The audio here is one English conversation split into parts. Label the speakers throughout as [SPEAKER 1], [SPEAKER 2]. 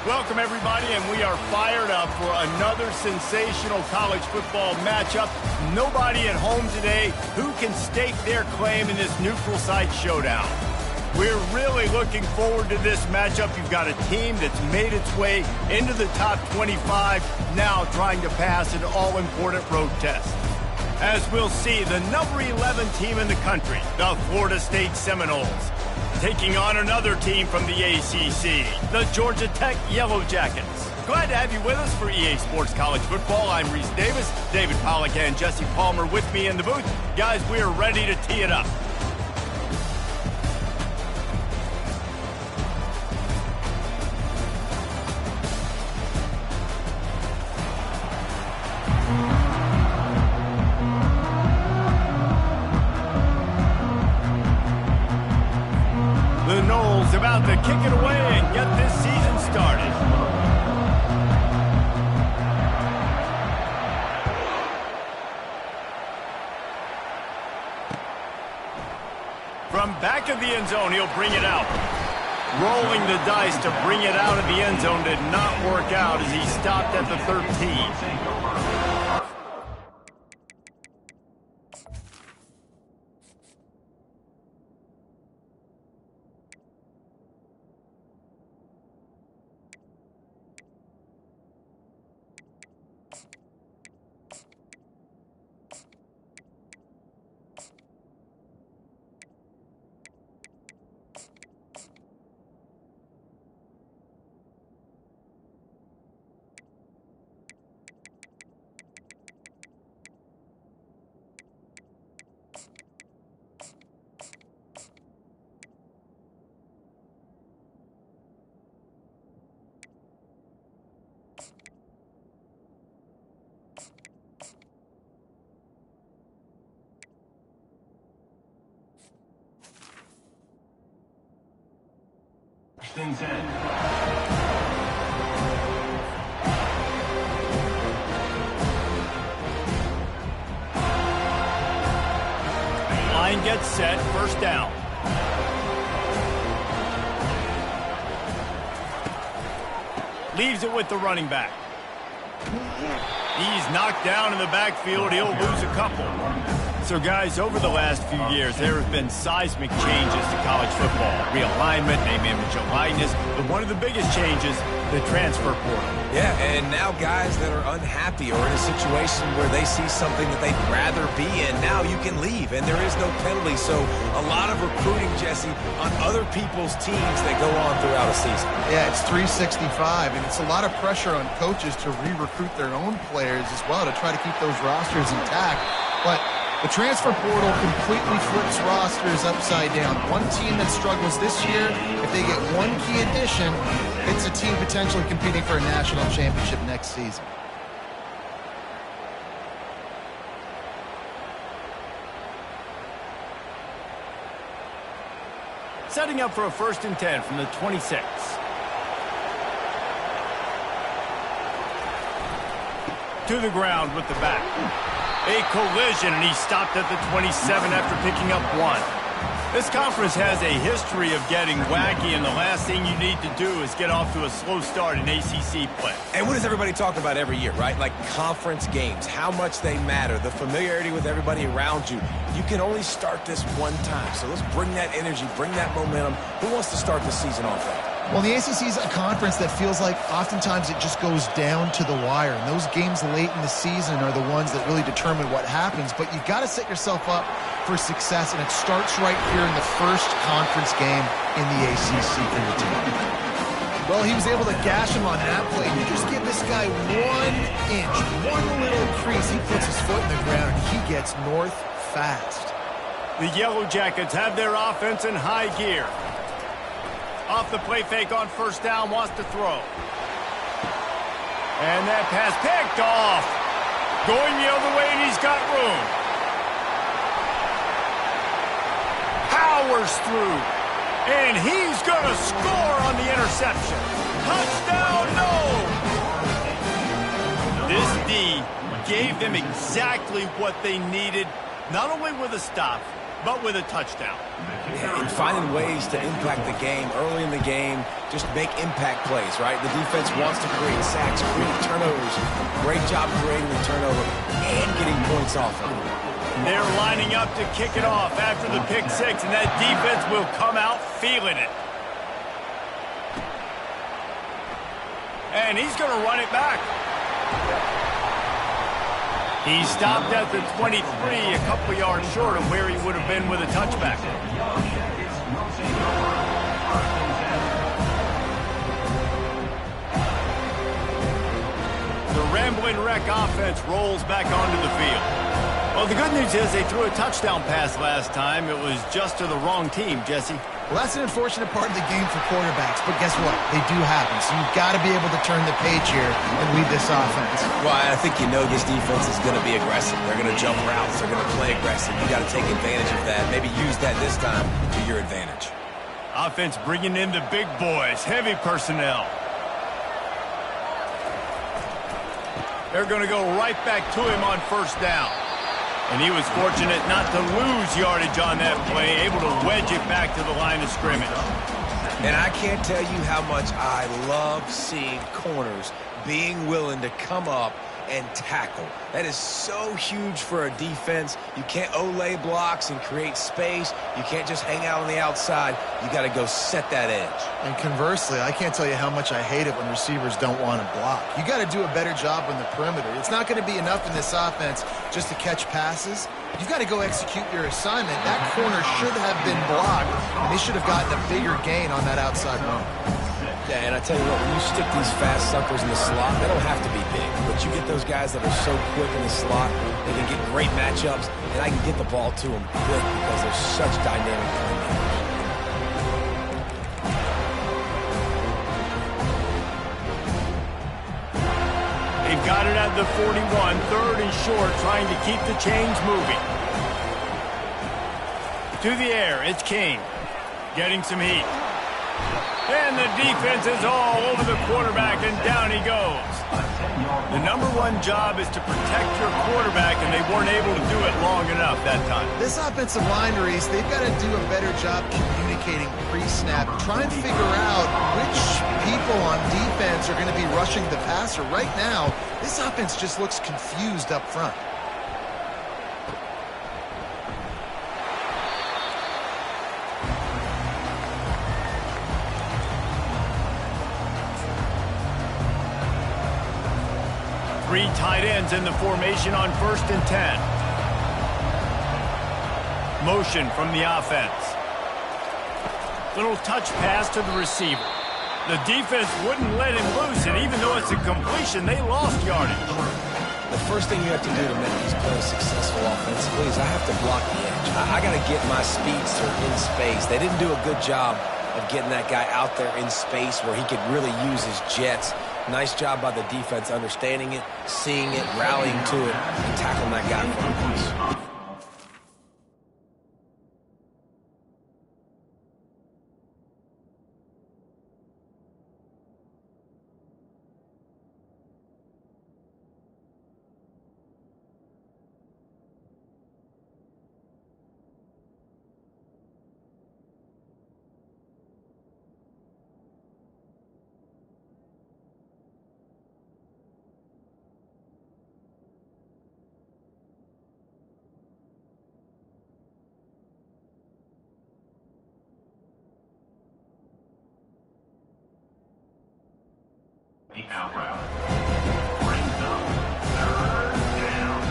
[SPEAKER 1] Welcome, everybody, and we are fired up for another sensational college football matchup. Nobody at home today who can stake their claim in this neutral site showdown. We're really looking forward to this matchup. You've got a team that's made its way into the top 25, now trying to pass an all-important road test. As we'll see, the number 11 team in the country, the Florida State Seminoles, taking on another team from the ACC, the Georgia Tech Yellow Jackets. Glad to have you with us for EA Sports College Football. I'm Reese Davis, David Pollack and Jesse Palmer with me in the booth. Guys, we are ready to tee it up. About to kick it away and get this season started. From back of the end zone, he'll bring it out. Rolling the dice to bring it out of the end zone did not work out as he stopped at the 13. Line gets set, first down. Leaves it with the running back. He's knocked down in the backfield. He'll lose a couple. So, guys, over the last few years, there have been seismic changes to college football. Realignment, name, image, and likeness. But one of the biggest changes, the transfer portal.
[SPEAKER 2] Yeah, and now guys that are unhappy or in a situation where they see something that they'd rather be in, now you can leave, and there is no penalty. So a lot of recruiting, Jesse, on other people's teams that go on throughout a season.
[SPEAKER 3] Yeah, it's 365, and it's a lot of pressure on coaches to re-recruit their own players as well to try to keep those rosters intact. But the transfer portal completely flips rosters upside down. One team that struggles this year, if they get one key addition, it's a team potentially competing for a national championship next season.
[SPEAKER 1] Setting up for a 1st and 10 from the 26. To the ground with the back. A collision, and he stopped at the 27 after picking up 1. This conference has a history of getting wacky, and the last thing you need to do is get off to a slow start in ACC play.
[SPEAKER 2] And what does everybody talk about every year, right? Like conference games, how much they matter, the familiarity with everybody around you. You can only start this one time, so let's bring that energy, bring that momentum. Who wants to start the season off that?
[SPEAKER 3] Well, the ACC is a conference that feels like oftentimes it just goes down to the wire. And those games late in the season are the ones that really determine what happens. But you've got to set yourself up for success, and it starts right here in the first conference game in the ACC for your team. Well, he was able to gash him on that play. You just give this guy 1 inch, one little crease. He puts his foot in the ground, and he gets north fast.
[SPEAKER 1] The Yellow Jackets have their offense in high gear. Off the play fake on 1st down, wants to throw. And that pass picked off. Going the other way, and he's got room. Powers through. And he's going to score on the interception. Touchdown, no! This D gave them exactly what they needed, not only with a stop, but with a touchdown.
[SPEAKER 2] And finding ways to impact the game early in the game, just make impact plays, right? The defense wants to create sacks, create turnovers. Great job creating the turnover and getting points off of it.
[SPEAKER 1] They're lining up to kick it off after the pick six, and that defense will come out feeling it. And he's going to run it back. He stopped at the 23, a couple yards short of where he would have been with a touchback. The Rambling Wreck offense rolls back onto the field. Well, the good news is they threw a touchdown pass last time. It was just to the wrong team, Jesse.
[SPEAKER 3] Well, that's an unfortunate part of the game for quarterbacks, but guess what? They do happen, so you've got to be able to turn the page here and lead this offense.
[SPEAKER 2] Well, I think you know this defense is going to be aggressive. They're going to jump routes. They're going to play aggressive. You got to take advantage of that. Maybe use that this time to your advantage.
[SPEAKER 1] Offense bringing in the big boys, heavy personnel. They're going to go right back to him on first down. And he was fortunate not to lose yardage on that play, able to wedge it back to the line of scrimmage.
[SPEAKER 2] And I can't tell you how much I love seeing corners being willing to come up and tackle. That is so huge for a defense. You can't olay blocks and create space. You can't just hang out on the outside. You got to go set that edge.
[SPEAKER 3] And conversely, I can't tell you how much I hate it when receivers don't want to block. You got to do a better job on the perimeter. It's not going to be enough in this offense just to catch passes. You've got to go execute your assignment. That corner should have been blocked, and they should have gotten a bigger gain on that outside run.
[SPEAKER 2] Yeah, and I tell you what, when you stick these fast suckers in the slot, they don't have to be big. But you get those guys that are so quick in the slot, they can get great matchups, and I can get the ball to them quick because they're such dynamic playmakers.
[SPEAKER 1] They've got it at the 41, third and short, trying to keep the chains moving. To the air, it's King, getting some heat. And the defense is all over the quarterback, and down he goes. The number one job is to protect your quarterback, and they weren't able to do it long enough that time.
[SPEAKER 3] This offensive line, Reese, they've got to do a better job communicating pre-snap. Try and figure out which people on defense are going to be rushing the passer. Right now, this offense just looks confused up front.
[SPEAKER 1] Three tight ends in the formation on 1st and 10. Motion from the offense. Little touch pass to the receiver. The defense wouldn't let him loose, and even though it's a completion, they lost yardage.
[SPEAKER 2] The first thing you have to do to make these plays successful offensively is I have to block the edge. I got to get my speedster in space. They didn't do a good job of getting that guy out there in space where he could really use his jets. Nice job by the defense understanding it, seeing it, rallying to it, and tackling that guy for a piece.
[SPEAKER 4] Out route. Brings up 3rd down.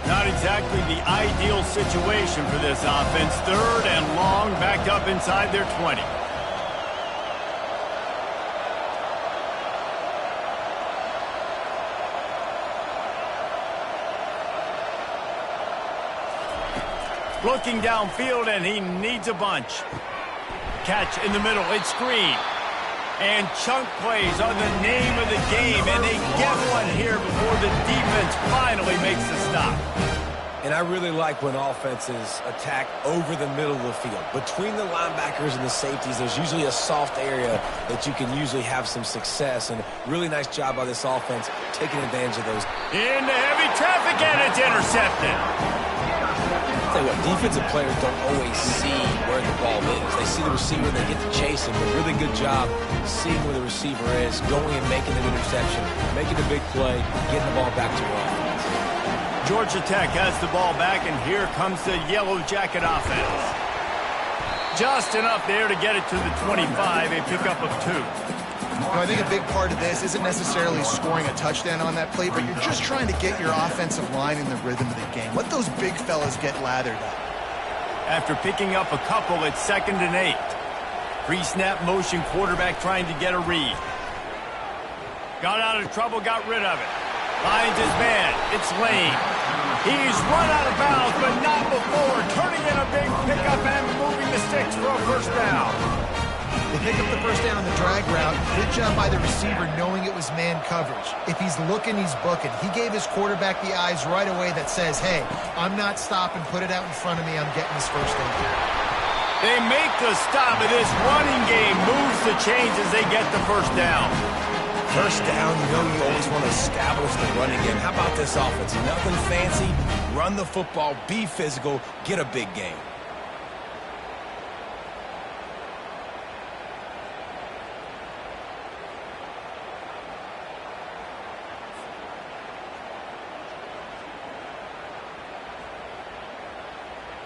[SPEAKER 1] Not exactly the ideal situation for this offense. 3rd and long, backed up inside their 20. Looking downfield, and he needs a bunch. Catch in the middle, it's Green. And chunk plays are the name of the game, and they get one here before the defense finally makes the stop.
[SPEAKER 2] And I really like when offenses attack over the middle of the field. Between the linebackers and the safeties, there's usually a soft area that you can usually have some success. And really nice job by this offense taking advantage of those.
[SPEAKER 1] Into heavy traffic, and it's intercepted.
[SPEAKER 2] tell you what, defensive players don't always see where the ball is. They see the receiver, they get to chase him. But really good job seeing where the receiver is, going and making an interception, making a big play, getting the ball back to your offense.
[SPEAKER 1] Georgia Tech has the ball back, and here comes the Yellow Jacket offense. Just enough there to get it to the 25, a pickup of 2.
[SPEAKER 3] I think a big part of this isn't necessarily scoring a touchdown on that play, but you're just trying to get your offensive line in the rhythm of the game. Let those big fellas get lathered up.
[SPEAKER 1] After picking up a couple, it's 2nd and 8. Pre-snap motion, quarterback trying to get a read. Got out of trouble, got rid of it. Finds his man. It's Lane. He's run out of bounds, but not before. Turning in a big pickup and moving the sticks for a first down.
[SPEAKER 3] They pick up the first down on the drag route. Good job by the receiver knowing it was man coverage. If he's looking, he's booking. He gave his quarterback the eyes right away that says, hey, I'm not stopping. Put it out in front of me. I'm getting this first down.
[SPEAKER 1] They make the stop, and this running game moves the chains as they get the first down.
[SPEAKER 2] First down, you know you always want to establish the running game. How about this offense? Nothing fancy. Run the football, be physical, get a big game.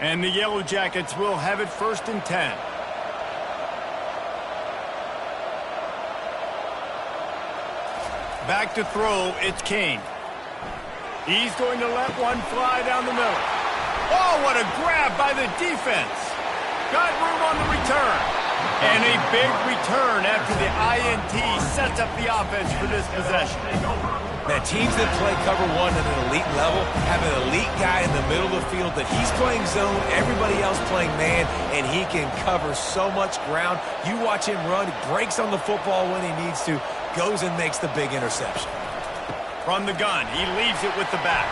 [SPEAKER 1] And the Yellow Jackets will have it 1st and 10. Back to throw, it's Kane. He's going to let one fly down the middle. Oh, what a grab by the defense. Got room on the return. And a big return after the INT sets up the offense for this possession.
[SPEAKER 2] Man, teams that play cover 1 at an elite level have an elite guy in the middle of the field that he's playing zone, everybody else playing man, and he can cover so much ground. You watch him run, he breaks on the football when he needs to, goes and makes the big interception.
[SPEAKER 1] From the gun, he leaves it with the back.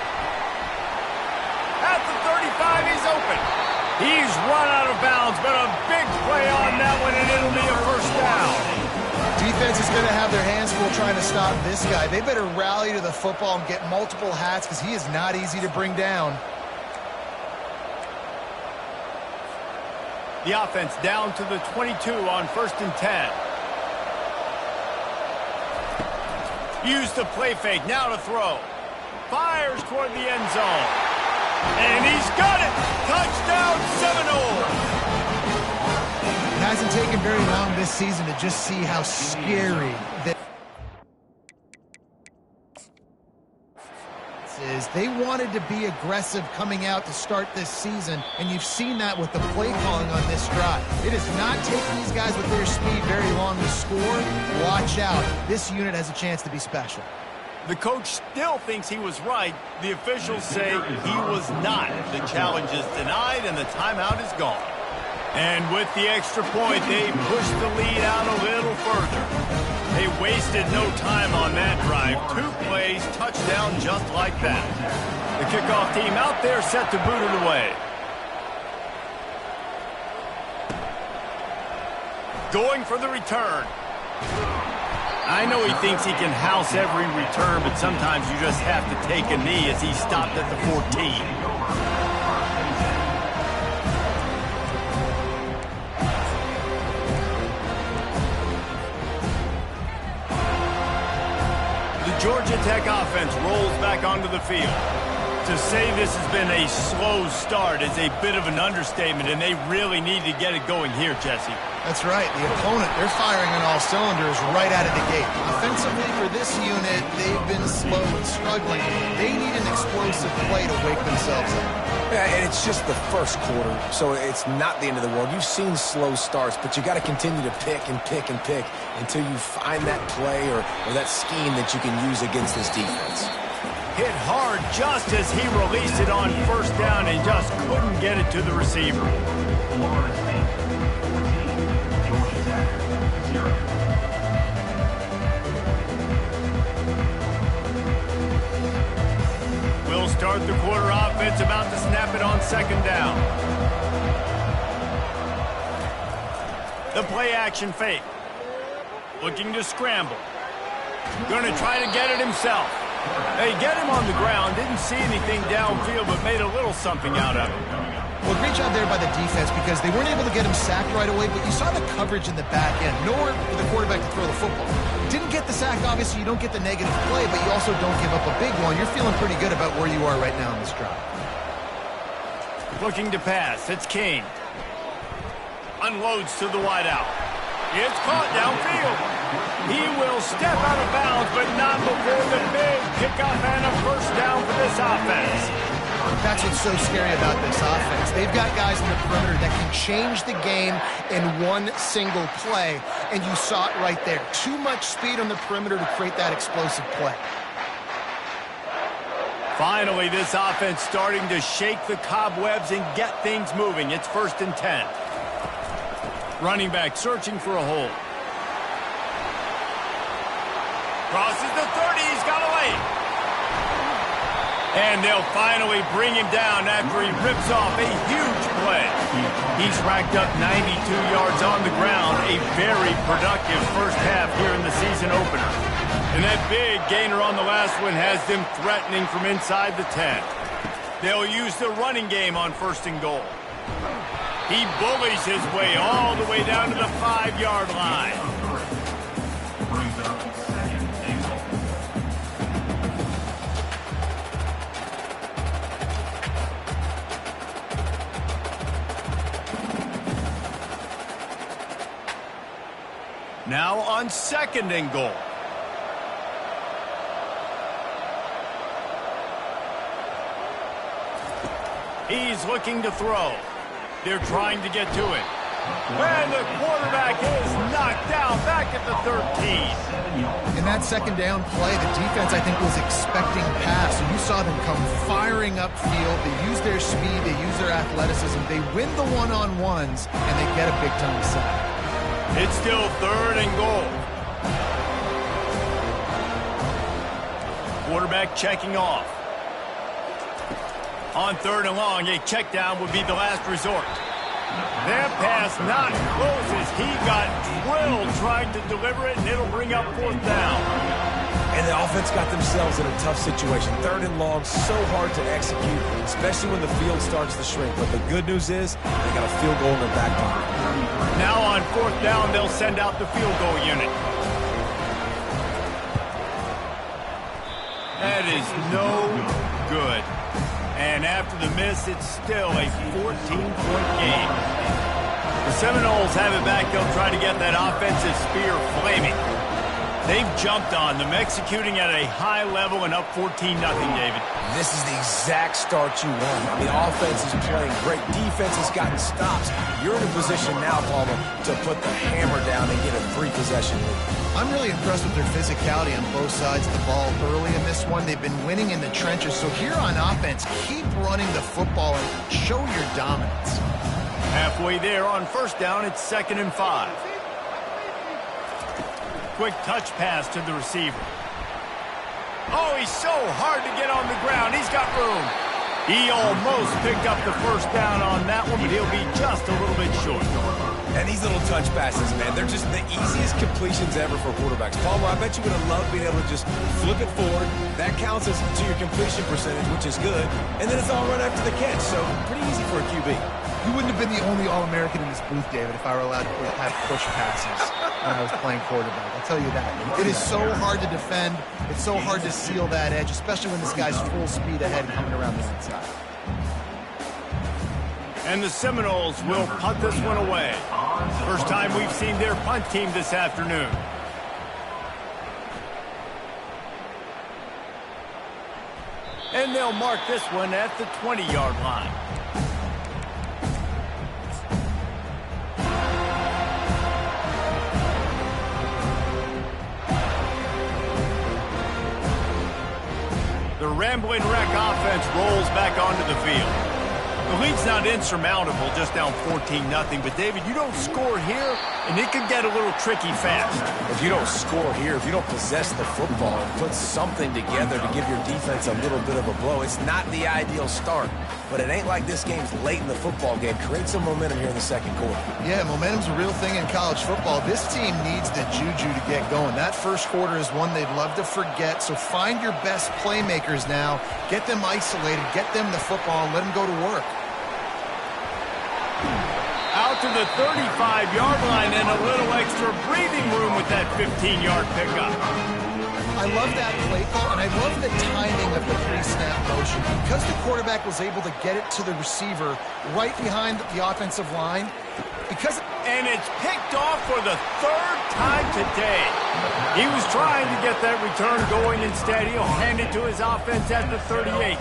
[SPEAKER 1] At the 35, he's open. He's run out of bounds, but a big play on that one, and it'll be a first down.
[SPEAKER 3] Defense is going to have their hands full trying to stop this guy. They better rally to the football and get multiple hats because he is not easy to bring down.
[SPEAKER 1] The offense down to the 22 on 1st and 10. Use the play fake, now to throw. Fires toward the end zone. And he's got it! Touchdown Seminole!
[SPEAKER 3] It hasn't taken very long this season to just see how scary this is. They wanted to be aggressive coming out to start this season, and you've seen that with the play calling on this drive. It has not taken these guys with their speed very long to score. Watch out. This unit has a chance to be special.
[SPEAKER 1] The coach still thinks he was right. The officials say he was not. The challenge is denied, and the timeout is gone. And with the extra point, they pushed the lead out a little further. They wasted no time on that drive. 2 plays, touchdown just like that. The kickoff team out there set to boot it away. Going for the return. I know he thinks he can house every return, but sometimes you just have to take a knee as he stopped at the 14. Georgia Tech offense rolls back onto the field. To say this has been a slow start is a bit of an understatement, and they really need to get it going here, Jesse.
[SPEAKER 3] That's right. The opponent, they're firing on all cylinders right out of the gate. Offensively, for this unit, they've been slow and struggling. They need an explosive play to wake themselves up.
[SPEAKER 2] Yeah, and it's just the first quarter, so it's not the end of the world. You've seen slow starts, but you got to continue to pick and pick and pick until you find that play or that scheme that you can use against this defense.
[SPEAKER 1] Hit hard just as he released it on first down and just couldn't get it to the receiver. We'll start the quarter offense, about to snap it on second down. The play action fake. Looking to scramble. Going to try to get it himself. They get him on the ground, didn't see anything downfield, but made a little something out of it.
[SPEAKER 3] Well, great job there by the defense because they weren't able to get him sacked right away, but you saw the coverage in the back end. Nowhere for the quarterback to throw the football. Didn't get the sack, obviously you don't get the negative play, but you also don't give up a big one. You're feeling pretty good about where you are right now in this drive.
[SPEAKER 1] Looking to pass, it's King. Unloads to the wideout. It's caught downfield. He will step out of bounds, but not before the big pickup and a first down for this offense.
[SPEAKER 3] That's what's so scary about this offense. They've got guys in the perimeter that can change the game in one single play, and you saw it right there. Too much speed on the perimeter to create that explosive play.
[SPEAKER 1] Finally, this offense starting to shake the cobwebs and get things moving. It's 1st and 10. Running back searching for a hole. Crosses the 30. He's got a lane. And they'll finally bring him down after he rips off a huge play. He's racked up 92 yards on the ground. A very productive first half here in the season opener. And that big gainer on the last one has them threatening from inside the 10. They'll use the running game on 1st and goal. He bullies his way all the way down to the 5-yard line.
[SPEAKER 4] Brings up 2nd and goal.
[SPEAKER 1] Now on 2nd and goal. He's looking to throw. They're trying to get to it. And the quarterback is knocked down back at the 13.
[SPEAKER 3] In that 2nd down play, the defense, I think, was expecting pass. So you saw them come firing upfield. They use their speed. They use their athleticism. They win the one-on-ones, and they get a big-time sack.
[SPEAKER 1] It's still 3rd and goal. Quarterback checking off. On 3rd and long, a check down would be the last resort. That pass not close as he got drilled trying to deliver it, and it'll bring up 4th down.
[SPEAKER 2] And the offense got themselves in a tough situation. 3rd and long, so hard to execute, especially when the field starts to shrink. But the good news is they got a field goal in their back pocket.
[SPEAKER 1] Now on 4th down, they'll send out the field goal unit. That is no good. And after the miss, it's still a 14-point game. The Seminoles have it back. They'll try to get that offensive spear flaming. They've jumped on them, executing at a high level and up 14-0, David.
[SPEAKER 2] This is the exact start you want. I mean, offense is playing great. Defense has gotten stops. You're in a position now, Palmer, to put the hammer down and get a 3-possession lead.
[SPEAKER 3] I'm really impressed with their physicality on both sides of the ball early in this one. They've been winning in the trenches. So here on offense, keep running the football and show your dominance.
[SPEAKER 1] Halfway there on 1st down, it's 2nd and 5. Quick touch pass to the receiver. Oh, he's so hard to get on the ground. He's got room. He almost picked up the 1st down on that one, but he'll be just a little bit short.
[SPEAKER 2] And these little touch passes, man, they're just the easiest completions ever for quarterbacks. Palmer, I bet you would have loved being able to just flip it forward. That counts as to your completion percentage, which is good. And then it's all run after the catch, so pretty easy for a QB.
[SPEAKER 3] You wouldn't have been the only All-American in this booth, David, if I were allowed to have push passes when I was playing quarterback. I'll tell you that. It is so hard to defend. It's so hard to seal that edge, especially when this guy's full speed ahead and coming around the inside.
[SPEAKER 1] And the Seminoles will punt this one away. First time we've seen their punt team this afternoon. And they'll mark this one at the 20-yard line. The Rambling Wreck offense rolls back onto the field. The lead's not insurmountable, just down 14-0. But, David, you don't score here, and it could get a little tricky fast.
[SPEAKER 2] If you don't score here, if you don't possess the football and put something together to give your defense a little bit of a blow, it's not the ideal start. But it ain't like this game's late in the football game. Create some momentum here in the 2nd quarter.
[SPEAKER 3] Yeah, momentum's a real thing in college football. This team needs the juju to get going. That 1st quarter is one they'd love to forget. So find your best playmakers now. Get them isolated. Get them the football and let them go to work.
[SPEAKER 1] to the 35-yard line and a little extra breathing room with that 15-yard pickup.
[SPEAKER 3] I love that play call, and I love the timing of the pre-snap motion. Because the quarterback was able to get it to the receiver right behind the offensive line,
[SPEAKER 1] and it's picked off for the third time today. He was trying to get that return going. Instead, he'll hand it to his offense at the 38.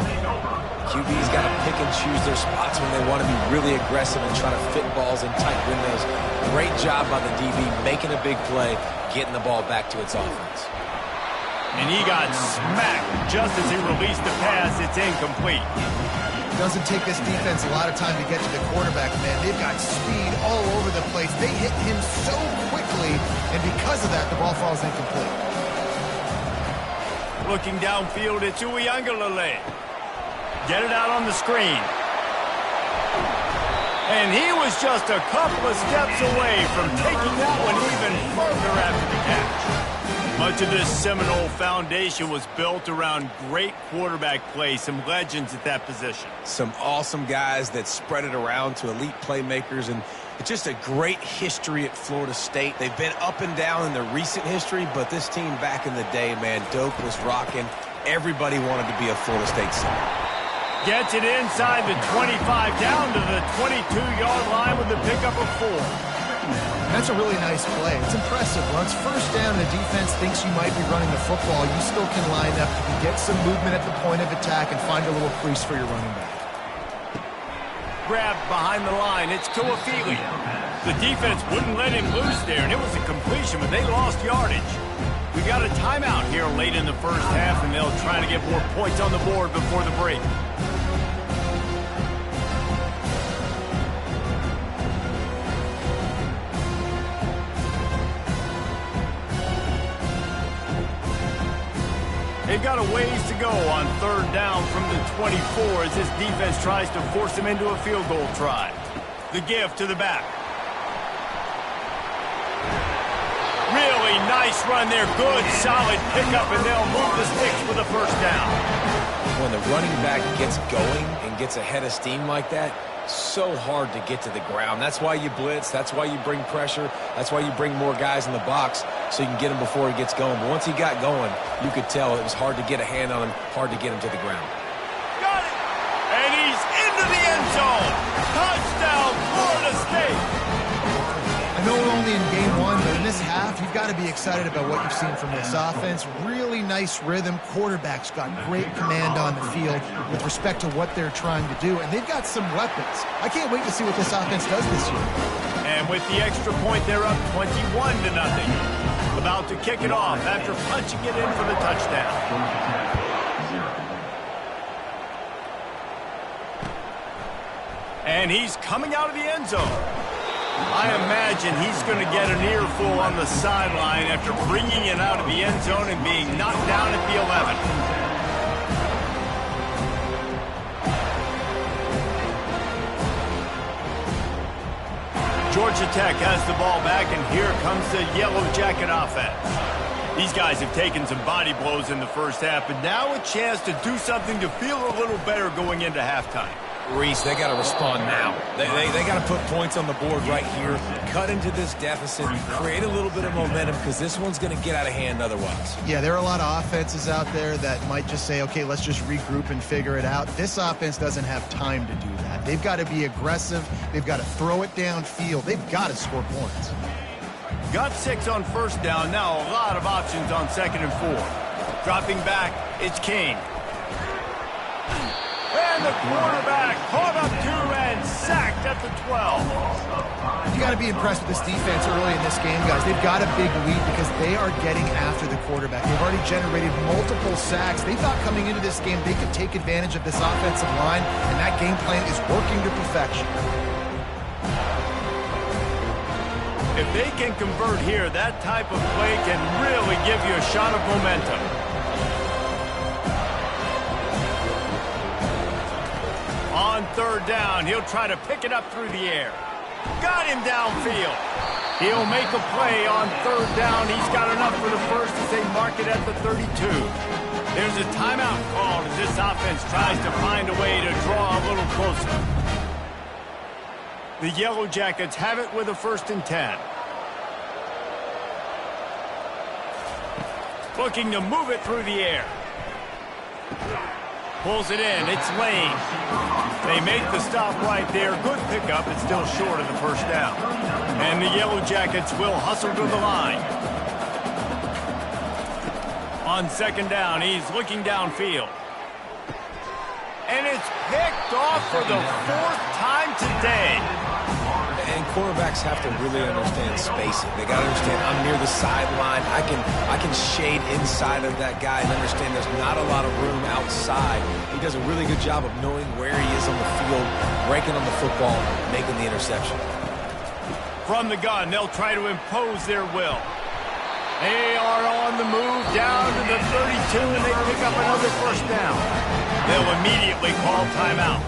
[SPEAKER 2] QB's got to pick and choose their spots when they want to be really aggressive and try to fit balls in tight windows. Great job by the DB making a big play, getting the ball back to its offense.
[SPEAKER 1] And he got smacked just as he released the pass. It's incomplete.
[SPEAKER 3] Doesn't take this defense a lot of time to get to the quarterback, man. They've got speed all over the place. They hit him so quickly, and because of that, the ball falls incomplete.
[SPEAKER 1] Looking downfield, it's Uiagalelei. Get it out on the screen. And he was just a couple of steps away from taking that one even further after the catch. Much of this Seminole foundation was built around great quarterback play, some legends at that position.
[SPEAKER 2] Some awesome guys that spread it around to elite playmakers, and it's just a great history at Florida State. They've been up and down in the recent history, but this team back in the day, man, Doak was rocking. Everybody wanted to be a Florida State Seminole.
[SPEAKER 1] Gets it inside the 25, down to the 22-yard line with a pickup of 4.
[SPEAKER 3] That's a really nice play. It's impressive. Once first down, the defense thinks you might be running the football. You still can line up. You can get some movement at the point of attack and find a little crease for your running back.
[SPEAKER 1] Grabbed behind the line. It's Tuafili. The defense wouldn't let him loose there, and it was a completion, but they lost yardage. We got a timeout here late in the first half, and they'll try to get more points on the board before the break. They've got a ways to go on third down from the 24 as this defense tries to force them into a field goal try. The give to the back. Really nice run there. Good, solid pickup, and they'll move the sticks for the first down.
[SPEAKER 2] When the running back gets going and gets ahead of steam like that, so hard to get to the ground. That's why you blitz. That's why you bring pressure. That's why you bring more guys in the box so you can get him before he gets going. But once he got going, you could tell it was hard to get a hand on him, hard to get him to the ground.
[SPEAKER 1] Got it! And he's into the end zone. Touchdown, Florida State.
[SPEAKER 3] I know we're only in game one, but in this half, you've got to be excited about what you've seen from this offense. Really nice rhythm. Quarterback's got great command on the field with respect to what they're trying to do, and they've got some weapons. I can't wait to see what this offense does this year.
[SPEAKER 1] And with the extra point, they're up 21-0. About to kick it off after punching it in for the touchdown. And he's coming out of the end zone. I imagine he's going to get an earful on the sideline after bringing it out of the end zone and being knocked down at the 11. Georgia Tech has the ball back, and here comes the Yellow Jacket offense. These guys have taken some body blows in the first half, but now a chance to do something to feel a little better going into halftime.
[SPEAKER 2] Reese, they got to respond now. They got to put points on the board right here, cut into this deficit, create a little bit of momentum because this one's going to get out of hand otherwise.
[SPEAKER 3] Yeah, there are a lot of offenses out there that might just say, okay, let's just regroup and figure it out. This offense doesn't have time to do that. They've got to be aggressive. They've got to throw it downfield. They've got to score points.
[SPEAKER 1] Got 6 on first down. Now a lot of options on 2nd and 4. Dropping back, it's Kane. And the quarterback caught up to and sacked at the 12.
[SPEAKER 3] You got to be impressed with this defense early in this game, guys. They've got a big lead because they are getting after the quarterback. They've already generated multiple sacks. They thought coming into this game they could take advantage of this offensive line, and that game plan is working to perfection.
[SPEAKER 1] If they can convert here, that type of play can really give you a shot of momentum. On third down, he'll try to pick it up through the air. Got him downfield. He'll make a play on third down. He's got enough for the first as they mark it at the 32. There's a timeout called as this offense tries to find a way to draw a little closer. The Yellow Jackets have it with a 1st and 10. Looking to move it through the air. Pulls it in. It's Lane. They make the stop right there. Good pickup. It's still short of the 1st down. And the Yellow Jackets will hustle to the line. On 2nd down, he's looking downfield. And it's picked off for the 4th time today.
[SPEAKER 2] And quarterbacks have to really understand spacing. They got to understand I'm near the sideline. I can shade inside of that guy and understand there's not a lot of room outside. He does a really good job of knowing where he is on the field, breaking on the football, making the interception.
[SPEAKER 1] From the gun, they'll try to impose their will. They are on the move down to the 32, and they pick up another 1st down. They'll immediately call timeout.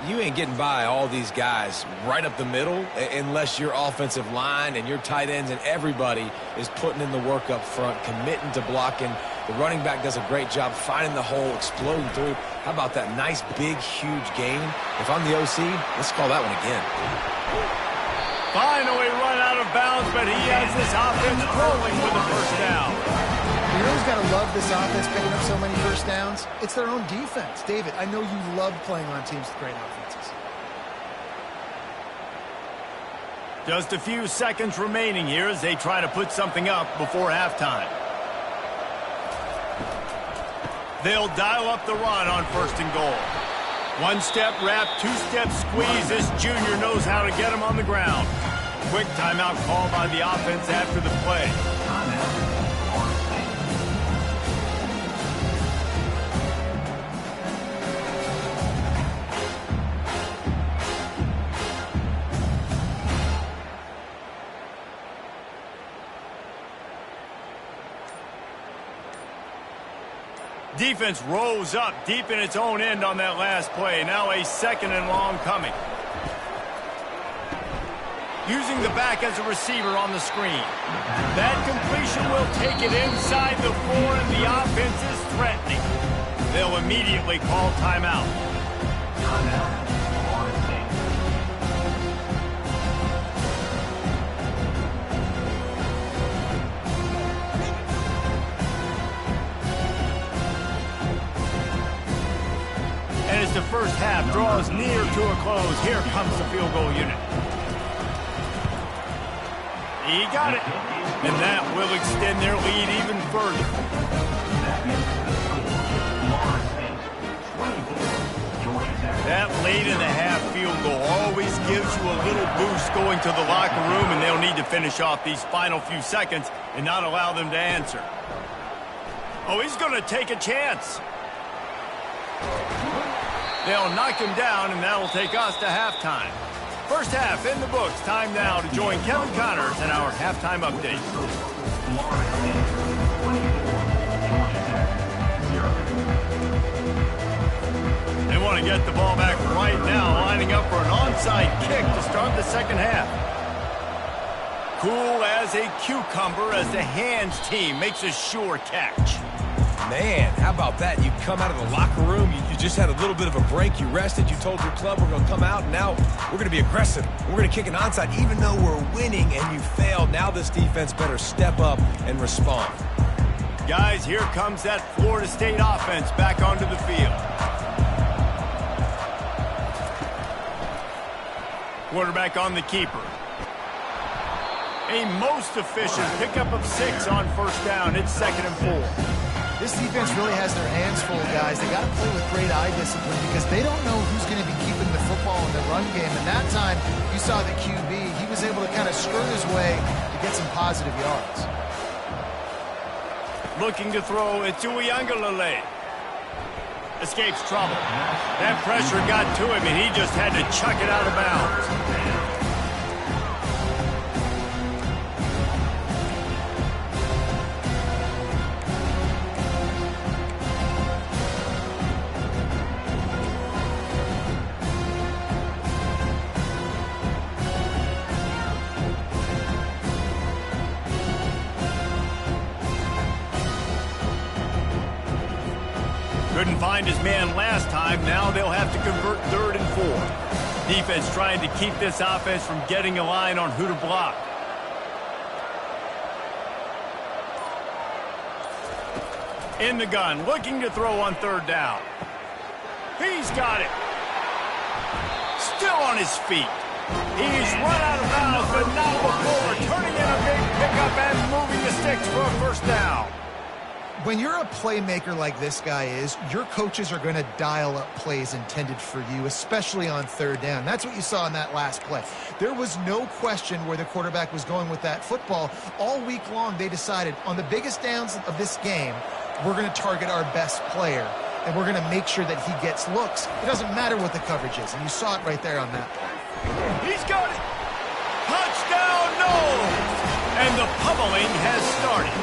[SPEAKER 2] You ain't getting by all these guys right up the middle unless your offensive line and your tight ends and everybody is putting in the work up front, committing to blocking. The running back does a great job finding the hole, exploding through. How about that nice, big, huge gain? If I'm the OC, let's call that one again.
[SPEAKER 1] Finally run out of bounds, but he has this offense rolling with a 1st down.
[SPEAKER 3] You know who's got to love this offense picking up so many 1st downs? It's their own defense. David, I know you love playing on teams with great offenses.
[SPEAKER 1] Just a few seconds remaining here as they try to put something up before halftime. They'll dial up the run on 1st and goal. 1-step wrap, 2-step squeeze. This junior knows how to get him on the ground. Quick timeout call by the offense after the play. Defense rose up deep in its own end on that last play. Now a 2nd and long coming. Using the back as a receiver on the screen. That completion will take it inside the 4, and the offense is threatening. They'll immediately call timeout. And as the 1st half draws near to a close, here comes the field goal unit. He got it. And that will extend their lead even further. That late in the half field goal always gives you a little boost going to the locker room, and they'll need to finish off these final few seconds and not allow them to answer. Oh, he's going to take a chance. They'll knock him down, and that'll take us to halftime. 1st half in the books. Time now to join Kevin Connors in our halftime update. They want to get the ball back right now, lining up for an onside kick to start the 2nd half. Cool as a cucumber as the hands team makes a sure catch.
[SPEAKER 2] Man, how about that? You come out of the locker room, you just had a little bit of a break, you rested, you told your club we're going to come out, and now we're going to be aggressive. We're going to kick an onside even though we're winning and you failed. Now this defense better step up and respond.
[SPEAKER 1] Guys, here comes that Florida State offense back onto the field. Quarterback on the keeper. A most efficient pickup of 6 on 1st down. It's 2nd and 4.
[SPEAKER 3] This defense really has their hands full, guys. They got to play with great eye discipline because they don't know who's going to be keeping the football in the run game. And that time, you saw the QB. He was able to kind of skirt his way to get some positive yards.
[SPEAKER 1] Looking to throw, it's Uiagalelei. Escapes trouble. That pressure got to him, and he just had to chuck it out of bounds. Couldn't find his man last time. Now they'll have to convert 3rd and 4. Defense trying to keep this offense from getting a line on who to block. In the gun, looking to throw on third down. He's got it. Still on his feet. He's run out of bounds, but not before. Turning in a big pickup and moving the sticks for a first down.
[SPEAKER 3] When you're a playmaker like this guy is, your coaches are going to dial up plays intended for you, especially on third down. That's what you saw in that last play. There was no question where the quarterback was going with that football. All week long, they decided on the biggest downs of this game, we're going to target our best player, and we're going to make sure that he gets looks. It doesn't matter what the coverage is, and you saw it right there on that play.
[SPEAKER 1] He's got it. Touchdown, no! And the pummeling has started.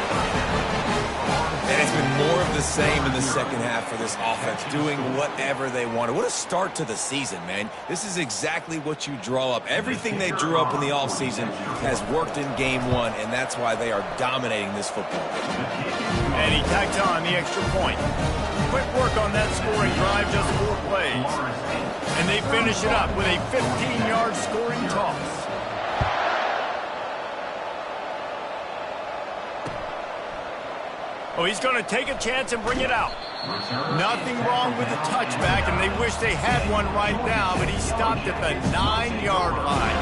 [SPEAKER 2] And it's been more of the same in the second half for this offense, doing whatever they wanted. What a start to the season, man. This is exactly what you draw up. Everything they drew up in the offseason has worked in game one, and that's why they are dominating this football.
[SPEAKER 1] And he tacked on the extra point. Quick work on that scoring drive, just 4 plays. And they finish it up with a 15-yard scoring toss. Oh, he's going to take a chance and bring it out. Nothing wrong with the touchback, and they wish they had one right now, but he stopped at the 9-yard line.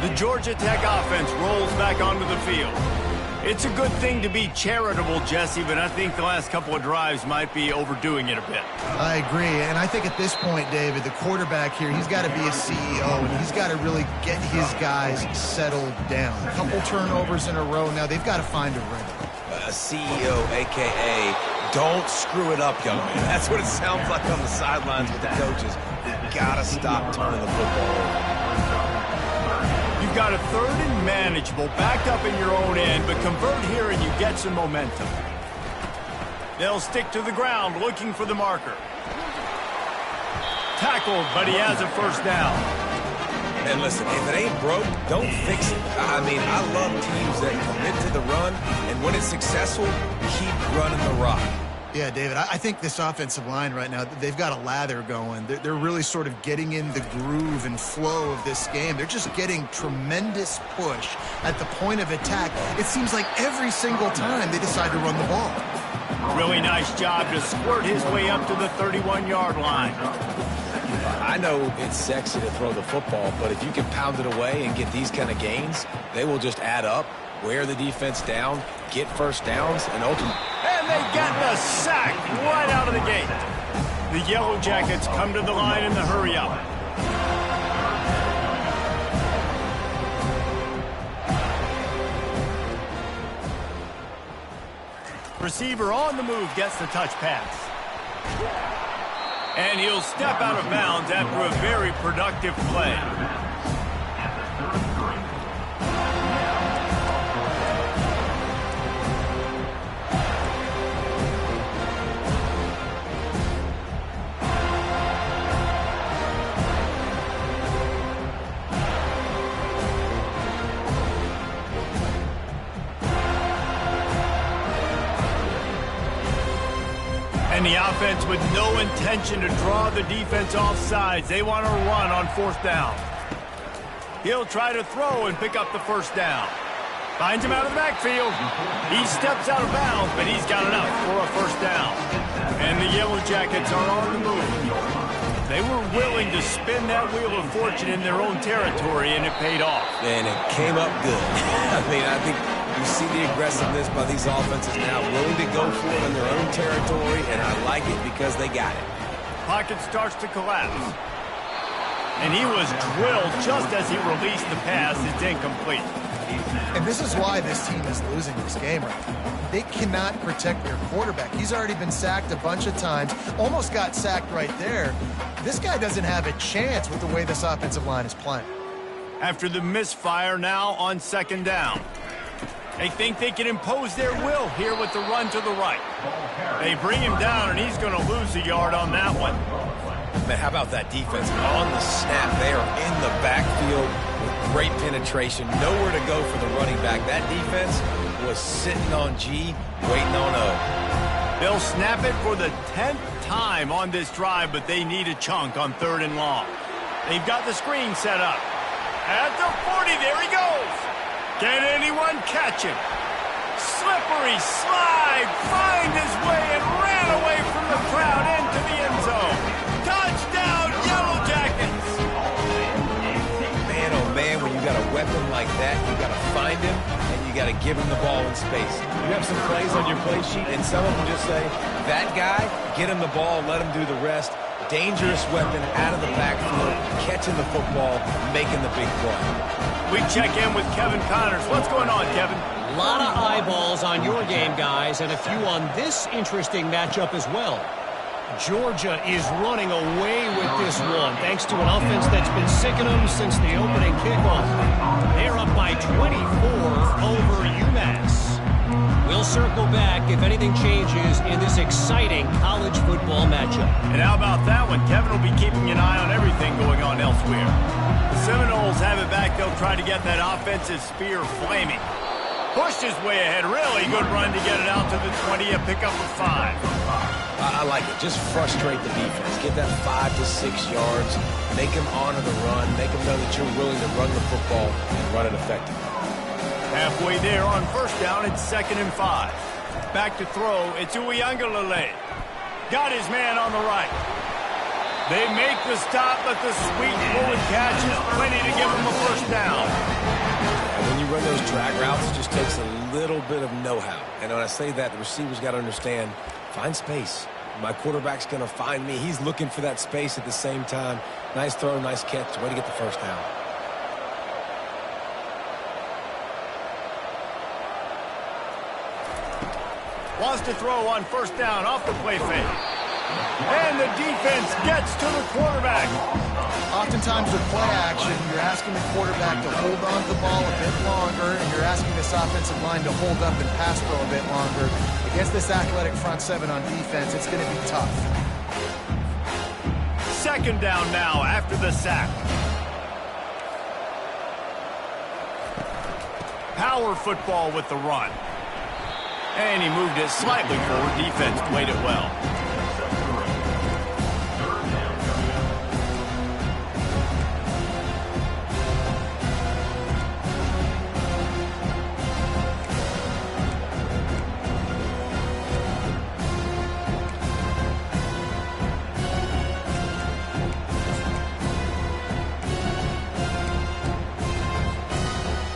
[SPEAKER 1] The Georgia Tech offense rolls back onto the field. It's a good thing to be charitable, Jesse, but I think the last couple of drives might be overdoing it a bit.
[SPEAKER 3] I agree, and I think at this point, David, the quarterback here, he's got to be a CEO, and he's got to really get his guys settled down. A couple turnovers in a row now. They've got to find a rhythm.
[SPEAKER 2] A CEO, a.k.a. don't screw it up, young man. That's what it sounds like on the sidelines with the coaches. You've got to stop turning the football over.
[SPEAKER 1] You've got a third and manageable, backed up in your own end, but convert here and you get some momentum. They'll stick to the ground looking for the marker. Tackled, but he has a first down.
[SPEAKER 2] And listen, if it ain't broke, don't fix it. I mean, I love teams that commit to the run, and when it's successful, keep running the rock.
[SPEAKER 3] Yeah, David, I think this offensive line right now, they've got a lather going. They're really sort of getting in the groove and flow of this game. They're just getting tremendous push at the point of attack. It seems like every single time they decide to run the ball.
[SPEAKER 1] Really nice job to squirt his way up to the 31-yard line.
[SPEAKER 2] I know it's sexy to throw the football, but if you can pound it away and get these kind of gains, they will just add up, wear the defense down, get first downs, and ultimately...
[SPEAKER 1] And they get the sack right out of the gate. The Yellow Jackets come to the line in the hurry-up. Receiver on the move gets the touch pass. And he'll step out of bounds after a very productive play. And the offense with no intention to draw the defense off sides. They want to run on fourth down. He'll try to throw and pick up the first down. Finds him out of the backfield. He steps out of bounds, but he's got enough for a first down. And the Yellow Jackets are on the move. They were willing to spin that wheel of fortune in their own territory, and it paid off.
[SPEAKER 2] And it came up good. I mean, I think you see the aggressiveness by these offenses now, willing to go for it in their own territory, and I like it because they got it.
[SPEAKER 1] Pocket starts to collapse. And he was drilled just as he released the pass. It's incomplete.
[SPEAKER 3] And this is why this team is losing this game right now. They cannot protect their quarterback. He's already been sacked a bunch of times, almost got sacked right there. This guy doesn't have a chance with the way this offensive line is playing.
[SPEAKER 1] After the misfire, now on second down. They think they can impose their will here with the run to the right. They bring him down, and he's going to lose a yard on that one.
[SPEAKER 2] Man, how about that defense? On the snap, they are in the backfield with great penetration. Nowhere to go for the running back. That defense was sitting on G, waiting on O.
[SPEAKER 1] They'll snap it for the 10th time on this drive, but they need a chunk on 3rd and long. They've got the screen set up. At the 40, there he goes. Can anyone catch him? Slippery slide, find his way and ran away from the crowd into the end zone. Touchdown, Yellow Jackets!
[SPEAKER 2] Man, oh man, when you got a weapon like that, you got to find him and you got to give him the ball in space. You have some plays on your play sheet, and some of them just say, that guy, get him the ball, let him do the rest. Dangerous weapon out of the backfield, catching the football, making the big play.
[SPEAKER 1] We check in with Kevin Connors. What's going on, Kevin?
[SPEAKER 5] A lot of eyeballs on your game, guys, and a few on this interesting matchup as well. Georgia is running away with this one, thanks to an offense that's been sicking them since the opening kickoff. They're up by 24 over UMass. We'll circle back if anything changes in this exciting college football matchup.
[SPEAKER 1] And how about that one? Kevin will be keeping an eye on everything going on elsewhere. The Seminoles have it back. They'll try to get that offensive spear flaming. Pushed his way ahead. Really good run to get it out to the 20. A pickup of 5.
[SPEAKER 2] I like it. Just frustrate the defense. Get that 5 to 6 yards. Make them honor the run. Make them know that you're willing to run the football and run it effectively.
[SPEAKER 1] Halfway there on 1st down, it's 2nd and 5. Back to throw, it's Uiagalelei. Got his man on the right. They make the stop, but the sweet forward catch is plenty to give them a 1st down.
[SPEAKER 2] And when you run those drag routes, it just takes a little bit of know-how. And when I say that, the receivers got to understand, find space. My quarterback's going to find me. He's looking for that space at the same time. Nice throw, nice catch. Way to get the 1st down.
[SPEAKER 1] Wants to throw on 1st down off the play fake. And the defense gets to the quarterback.
[SPEAKER 3] Oftentimes with play action, you're asking the quarterback to hold on to the ball a bit longer, and you're asking this offensive line to hold up and pass pro a bit longer. Against this athletic front 7 on defense, it's going to be tough.
[SPEAKER 1] 2nd down now after the sack. Power football with the run. And he moved it slightly forward. Defense played it well.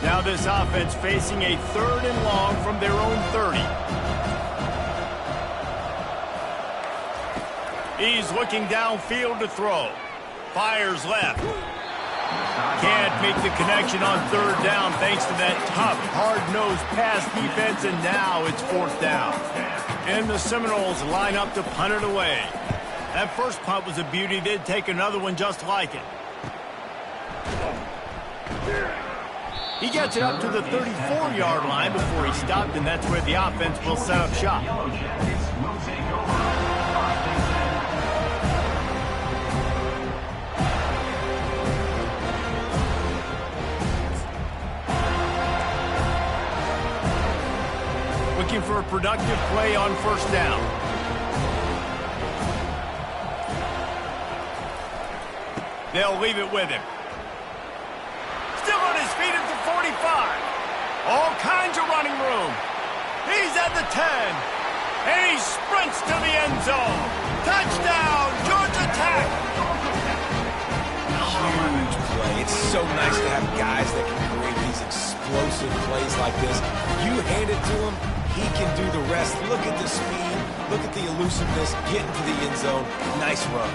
[SPEAKER 1] Now this offense facing a 3rd and long from their own 30. He's looking downfield to throw. Fires left. Can't make the connection on 3rd down thanks to that tough, hard-nosed pass defense, and now it's 4th down. And the Seminoles line up to punt it away. That first punt was a beauty. They'd take another one just like it. He gets it up to the 34-yard line before he stopped, and that's where the offense will set up shop. Looking for a productive play on 1st down. They'll leave it with him. Still on his feet at the 45. All kinds of running room. He's at the 10. And he sprints to the end zone. Touchdown, Georgia Tech.
[SPEAKER 2] Huge play. It's so nice to have guys that can create these explosive plays like this. You hand it to him, he can do the rest. Look at the speed. Look at the elusiveness. Get into the end zone. Nice run.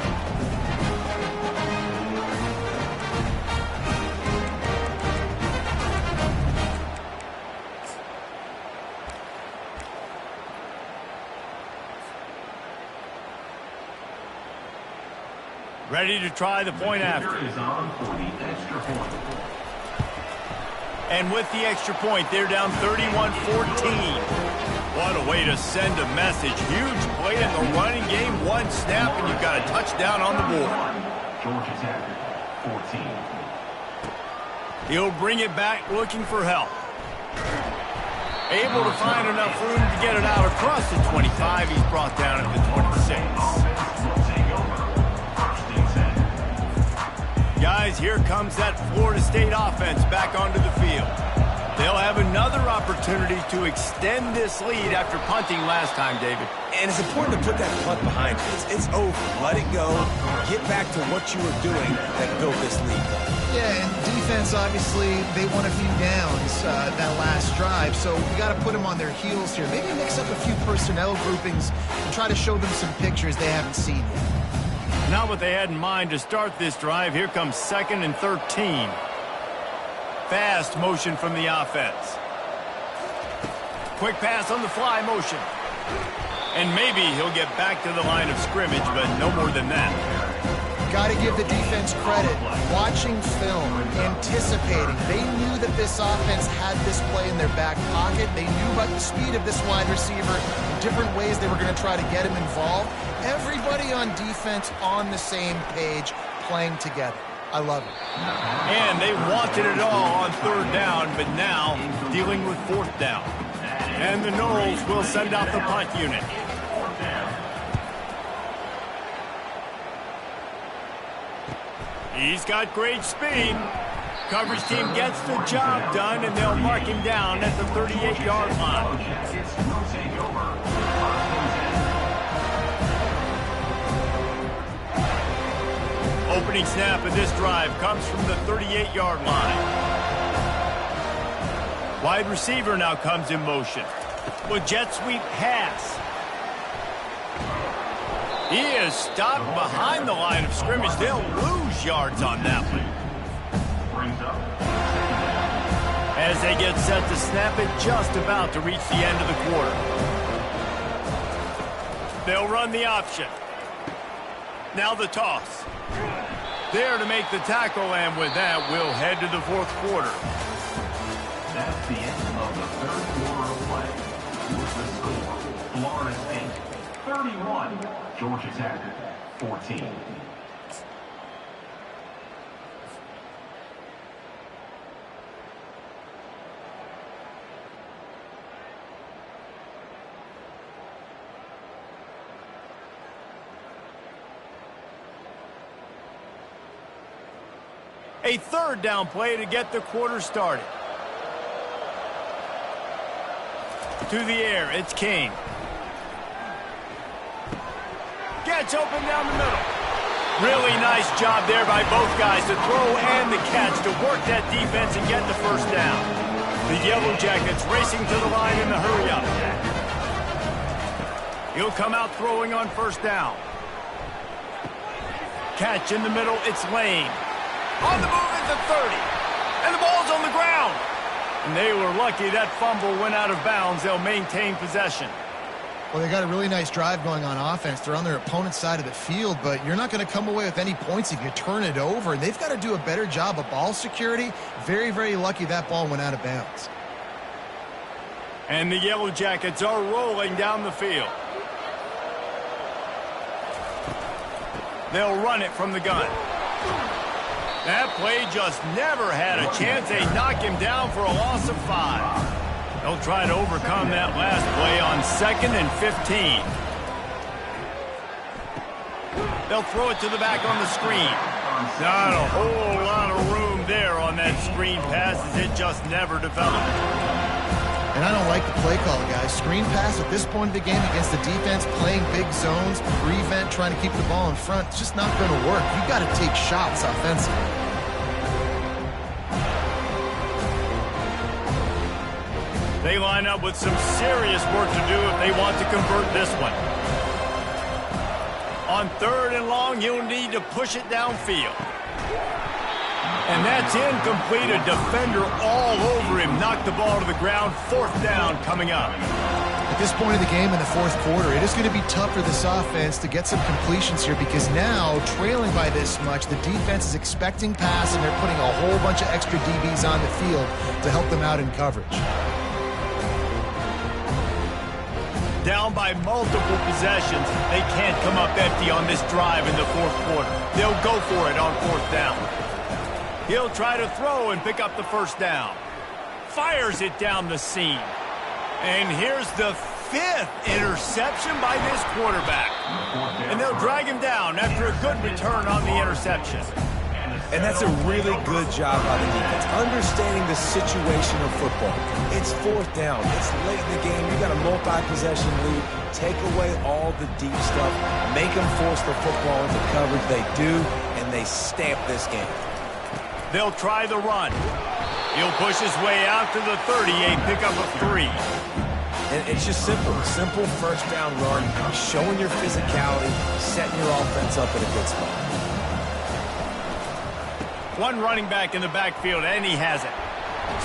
[SPEAKER 1] Ready to try the point after. And with the extra point, they're down 31-14. What a way to send a message. Huge play in the running game. One snap, and you've got a touchdown on the board.
[SPEAKER 4] Georgia Tech, 14.
[SPEAKER 1] He'll bring it back looking for help. Able to find enough room to get it out across the 25. He's brought down at the 26. Guys, here comes that Florida State offense back onto the field. They'll have another opportunity to extend this lead after punting last time, David.
[SPEAKER 2] And it's important to put that punt behind you. It's over. Let it go. Get back to what you were doing that built this lead.
[SPEAKER 3] Yeah, and defense, obviously, they won a few downs that last drive, so we got to put them on their heels here. Maybe mix up a few personnel groupings and try to show them some pictures they haven't seen yet.
[SPEAKER 1] Not what they had in mind to start this drive. Here comes 2nd and 13. Fast motion from the offense. Quick pass on the fly motion. And maybe he'll get back to the line of scrimmage, but no more than that.
[SPEAKER 3] Got to give the defense credit. Watching film, anticipating. They knew that this offense had this play in their back pocket. They knew about the speed of this wide receiver, the different ways they were going to try to get him involved. Everybody on defense on the same page, playing together. I love it.
[SPEAKER 1] And they wanted it all on 3rd down, but now dealing with 4th down. And the Noles will send out the punt unit. He's got great speed. Coverage team gets the job done, and they'll mark him down at the 38-yard line. Opening snap of this drive comes from the 38-yard line. Wide receiver now comes in motion. With jet sweep pass. He is stopped behind the line of scrimmage. They'll lose yards on that one. As they get set to snap it, just about to reach the end of the quarter. They'll run the option. Now the toss. There to make the tackle, and with that, we'll head to the 4th quarter.
[SPEAKER 4] That's the end of the 3rd quarter of play. With the score, Florida State 31, Georgia Tech 14.
[SPEAKER 1] A 3rd down play to get the quarter started. To the air, it's Kane. Gets open down the middle. Really nice job there by both guys to throw and the catch to work that defense and get the 1st down. The Yellow Jackets racing to the line in the hurry-up. He'll come out throwing on 1st down. Catch in the middle, it's Lane. On the move at the 30. And the ball's on the ground. And they were lucky that fumble went out of bounds. They'll maintain possession.
[SPEAKER 3] Well, they got a really nice drive going on offense. They're on their opponent's side of the field, but you're not going to come away with any points if you turn it over. And they've got to do a better job of ball security. Very, very lucky that ball went out of bounds.
[SPEAKER 1] And the Yellow Jackets are rolling down the field. They'll run it from the gun. That play just never had a chance. They knock him down for a loss of 5. They'll try to overcome that last play on 2nd and 15. They'll throw it to the back on the screen. Not a whole lot of room there on that screen pass as it just never developed.
[SPEAKER 3] And I don't like the play call, guys. Screen pass at this point of the game against the defense, playing big zones, prevent, trying to keep the ball in front. It's just not going to work. You've got to take shots offensively.
[SPEAKER 1] They line up with some serious work to do if they want to convert this one. On 3rd and long, you'll need to push it downfield. And that's incomplete. A defender all over him. Knocked the ball to the ground. 4th down coming up.
[SPEAKER 3] At this point of the game in the 4th quarter, it is going to be tough for this offense to get some completions here because now, trailing by this much, the defense is expecting pass and they're putting a whole bunch of extra DBs on the field to help them out in coverage.
[SPEAKER 1] Down by multiple possessions. They can't come up empty on this drive in the 4th quarter. They'll go for it on 4th down. He'll try to throw and pick up the first down. Fires it down the seam. And here's the 5th interception by this quarterback. And they'll drag him down after a good return on the interception.
[SPEAKER 2] And that's a really good job by the defense, understanding the situation of football. It's 4th down. It's late in the game. You got a multi-possession lead. Take away all the deep stuff. Make them force the football into coverage. They do, and they stamp this game.
[SPEAKER 1] They'll try the run. He'll push his way out to the 38, pick up a 3.
[SPEAKER 2] And it's just simple. Simple first down run, showing your physicality, setting your offense up in a good spot.
[SPEAKER 1] One running back in the backfield, and he has it.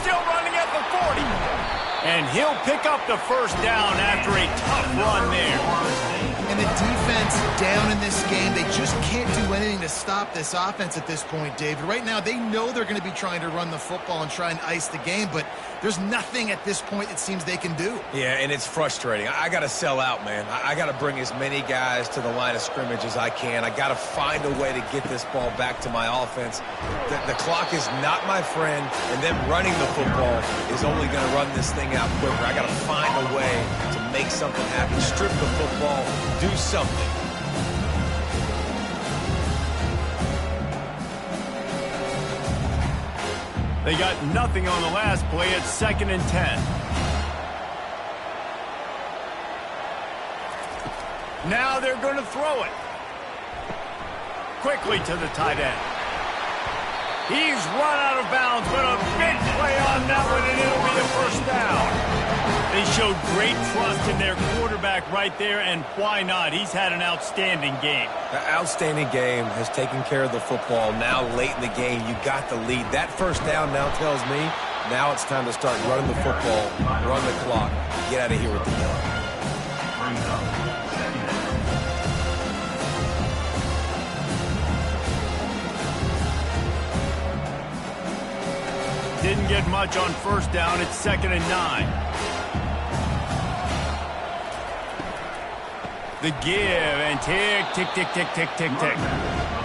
[SPEAKER 1] Still running at the 40. And he'll pick up the first down after a tough run there.
[SPEAKER 3] And the defense down in this game, they just can't do anything to stop this offense at this point, David. Right now, they know they're going to be trying to run the football and try and ice the game, but there's nothing at this point it seems they can do.
[SPEAKER 2] Yeah, and it's frustrating. I got to sell out, man. I got to bring as many guys to the line of scrimmage as I can. I got to find a way to get this ball back to my offense. The clock is not my friend, and them running the football is only going to run this thing out quicker. I got to find a way to make something happen. Strip the football, do something.
[SPEAKER 1] They got nothing on the last play. It's 2nd and 10. Now they're going to throw it. Quickly to the tight end. He's run out of bounds, but a big play on that one, and it'll be a first down. They showed great trust in their quarterback right there, and why not? He's had an outstanding game.
[SPEAKER 2] An outstanding game, has taken care of the football. Now late in the game, you got the lead. That first down now tells me now it's time to start running the football, run the clock, get out of here with the ball.
[SPEAKER 1] Didn't get much on first down. It's 2nd and 9. The give and tick, tick, tick, tick, tick, tick, tick.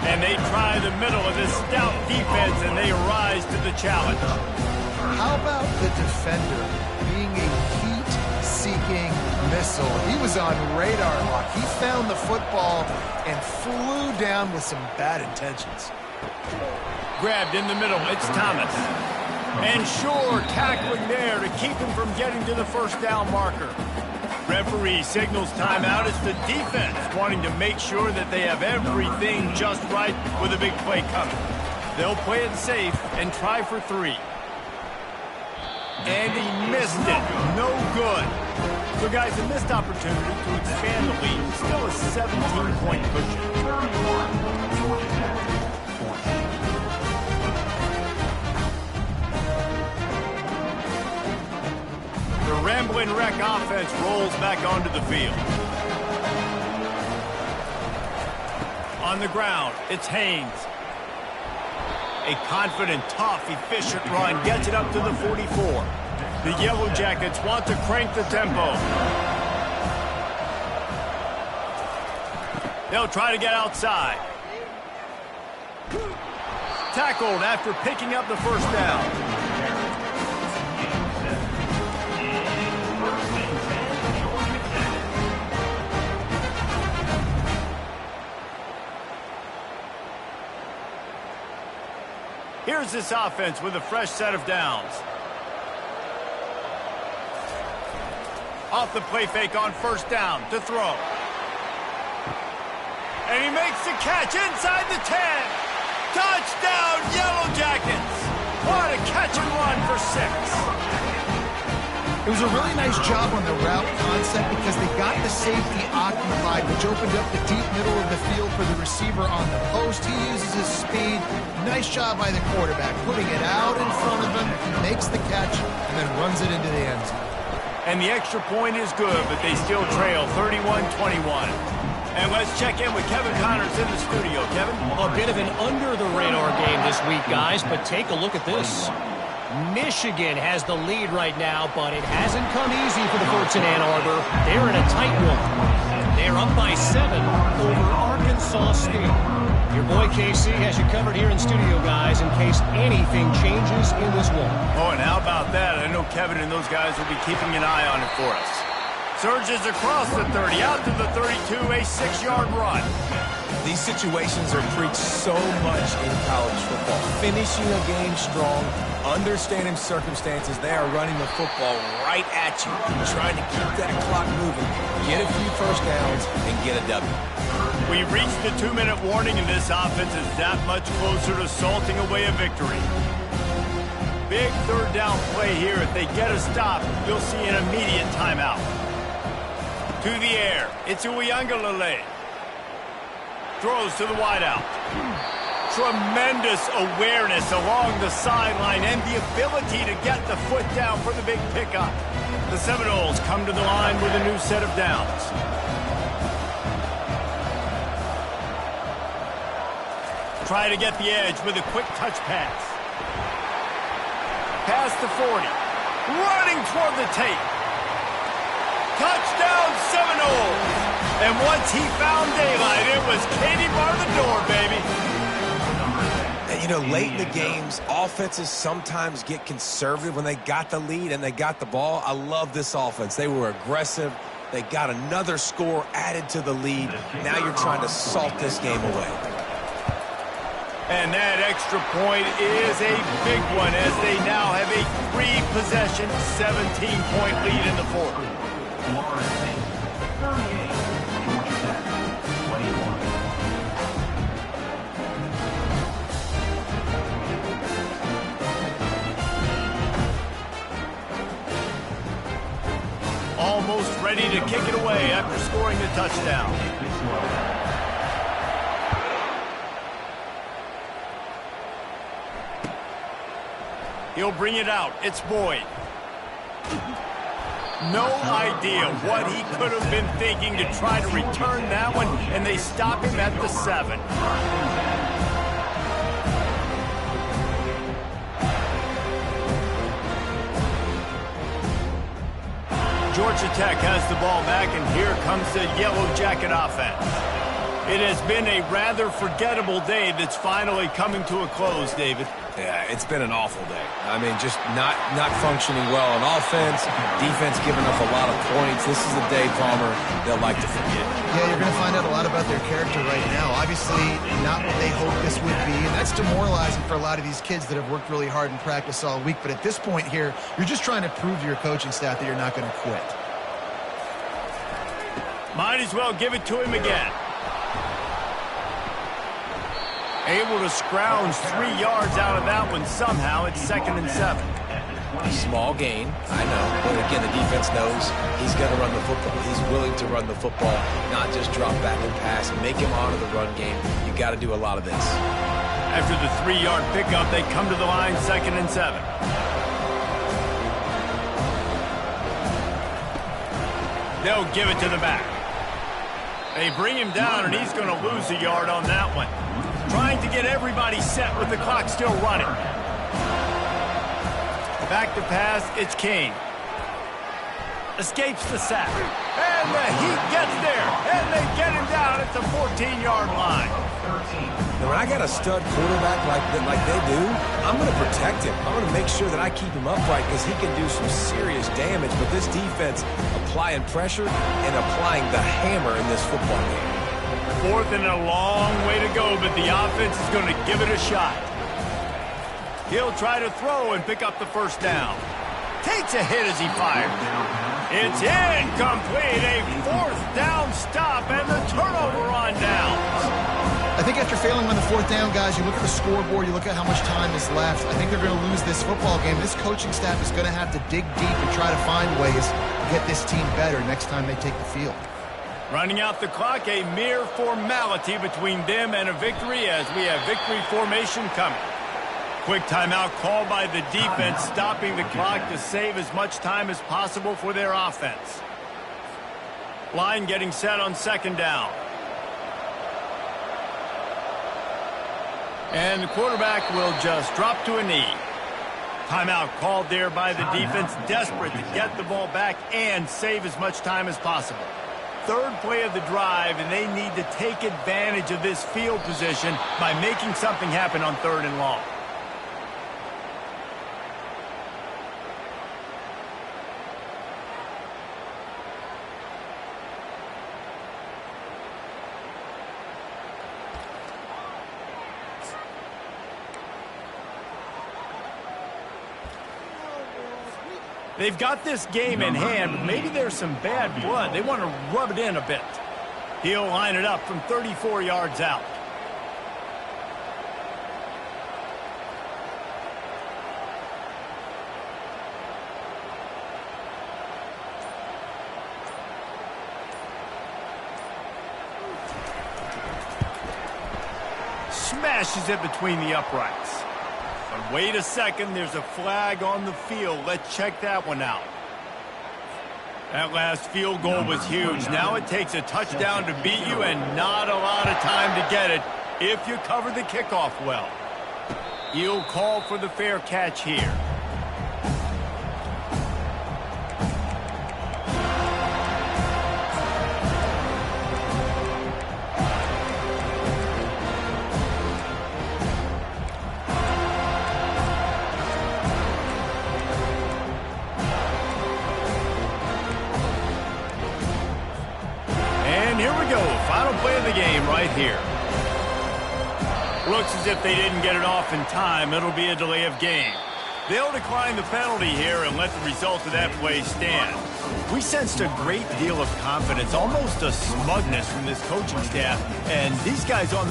[SPEAKER 1] And they try the middle of this stout defense, and they rise to the challenge.
[SPEAKER 3] How about the defender being a heat-seeking missile? He was on radar lock. He found the football and flew down with some bad intentions.
[SPEAKER 1] Grabbed in the middle. It's Thomas. And sure, tackling there to keep him from getting to the first down marker. Referee signals timeout. It's the defense wanting to make sure that they have everything just right with a big play coming. They'll play it safe and try for 3. And he missed it. No good. So, guys, a missed opportunity to expand the lead. Still a 17-point cushion. The Ramblin' Wreck offense rolls back onto the field. On the ground, it's Haynes. A confident, tough, efficient run gets it up to the 44. The Yellow Jackets want to crank the tempo. They'll try to get outside. Tackled after picking up the first down. Here's this offense with a fresh set of downs. Off the play fake on first down to throw. And he makes the catch inside the 10. Touchdown, Yellow Jackets. What a catch and run for 6.
[SPEAKER 3] It was a really nice job on the route concept because they got the safety occupied, which opened up the deep middle of the field for the receiver on the post. He uses his speed. Nice job by the quarterback, putting it out in front of him. He makes the catch and then runs it into the end zone.
[SPEAKER 1] And the extra point is good, but they still trail 31-21. And let's check in with Kevin Connors in the studio. Kevin?
[SPEAKER 5] A bit of an under-the-radar game this week, guys, but take a look at this. Michigan has the lead right now, but it hasn't come easy for the folks in Ann Arbor. They're in a tight one. They are up by 7 over Arkansas State. Your boy KC has you covered here in studio, guys, in case anything changes in this one.
[SPEAKER 1] Oh, and how about that? I know Kevin and those guys will be keeping an eye on it for us. Surges across the 30, out to the 32, a 6-yard run.
[SPEAKER 2] These situations are preached so much in college football. Finishing a game strong, understanding circumstances. They are running the football right at you, trying to keep that clock moving, get a few first downs, and get a W.
[SPEAKER 1] We reached the 2-minute warning, and this offense is that much closer to salting away a victory. Big third down play here. If they get a stop, you'll see an immediate timeout. To the air, it's Uiagalelei. Throws to the wideout. Tremendous awareness along the sideline and the ability to get the foot down for the big pickup. The Seminoles come to the line with a new set of downs. Try to get the edge with a quick touch pass. Past the 40. Running toward the tape. Touchdown Seminoles! And once he found daylight, it was Katie bar the door, baby.
[SPEAKER 2] And, you know, late in the games, offenses sometimes get conservative when they got the lead and they got the ball. I love this offense. They were aggressive. They got another score added to the lead. Now you're trying to salt this game away.
[SPEAKER 1] And that extra point is a big one as they now have a 3-possession, 17-point lead in the fourth.
[SPEAKER 4] Florida State, 38. Georgia Tech, 21.
[SPEAKER 1] Almost ready to kick it away after scoring the touchdown. He'll bring it out. It's Boyd. No idea what he could have been thinking to try to return that one, and they stop him at the 7. Georgia Tech has the ball back, and here comes the Yellow Jacket offense. It has been a rather forgettable day that's finally coming to a close, David.
[SPEAKER 2] Yeah, it's been an awful day. I mean, just not functioning well on offense, defense giving up a lot of points. This is a day, Palmer, they'll like to forget.
[SPEAKER 3] Yeah, you're going to find out a lot about their character right now. Obviously, not what they hoped this would be, and that's demoralizing for a lot of these kids that have worked really hard in practice all week. But at this point here, you're just trying to prove to your coaching staff that you're not going to quit.
[SPEAKER 1] Might as well give it to him again. Able to scrounge 3 yards out of that one somehow. It's 2nd and 7.
[SPEAKER 2] Small gain, I know. But again, the defense knows he's going to run the football. He's willing to run the football, not just drop back and pass, make him honor the run game. You got to do a lot of this.
[SPEAKER 1] After the 3-yard pickup, they come to the line 2nd and 7. They'll give it to the back. They bring him down, and he's going to lose a yard on that one. Trying to get everybody set with the clock still running. Back to pass, it's Kane. Escapes the sack. And the Heat gets there. And they get him down at the 14-yard line.
[SPEAKER 2] Now, when I got a stud quarterback like they do, I'm going to protect him. I'm going to make sure that I keep him upright because he can do some serious damage. But this defense applying pressure and applying the hammer in this football game.
[SPEAKER 1] 4th and a long way to go, but the offense is going to give it a shot. He'll try to throw and pick up the first down. Takes a hit as he fires. It's incomplete. A 4th down stop and the turnover on downs.
[SPEAKER 3] I think after failing on the 4th down, guys, you look at the scoreboard, you look at how much time is left. I think they're going to lose this football game. This coaching staff is going to have to dig deep and try to find ways to get this team better next time they take the field.
[SPEAKER 1] Running out the clock, a mere formality between them and a victory as we have victory formation coming. Quick timeout called by the defense, stopping the clock to save as much time as possible for their offense. Line getting set on 2nd down. And the quarterback will just drop to a knee. Timeout called there by the defense, desperate to get the ball back and save as much time as possible. third play of the drive, and they need to take advantage of this field position by making something happen on 3rd and long. They've got this game in hand, but maybe there's some bad blood. They want to rub it in a bit. He'll line it up from 34 yards out. Smashes it between the uprights. But wait a second, there's a flag on the field. Let's check that one out. That last field goal was huge. Now it takes a touchdown to beat you and not a lot of time to get it if you cover the kickoff well. He'll call for the fair catch here. Here we go, final play of the game right here. Looks as if they didn't get it off in time. It'll be a delay of game. They'll decline the penalty here and let the result of that play stand. We sensed a great deal of confidence, almost a smugness from this coaching staff, and these guys on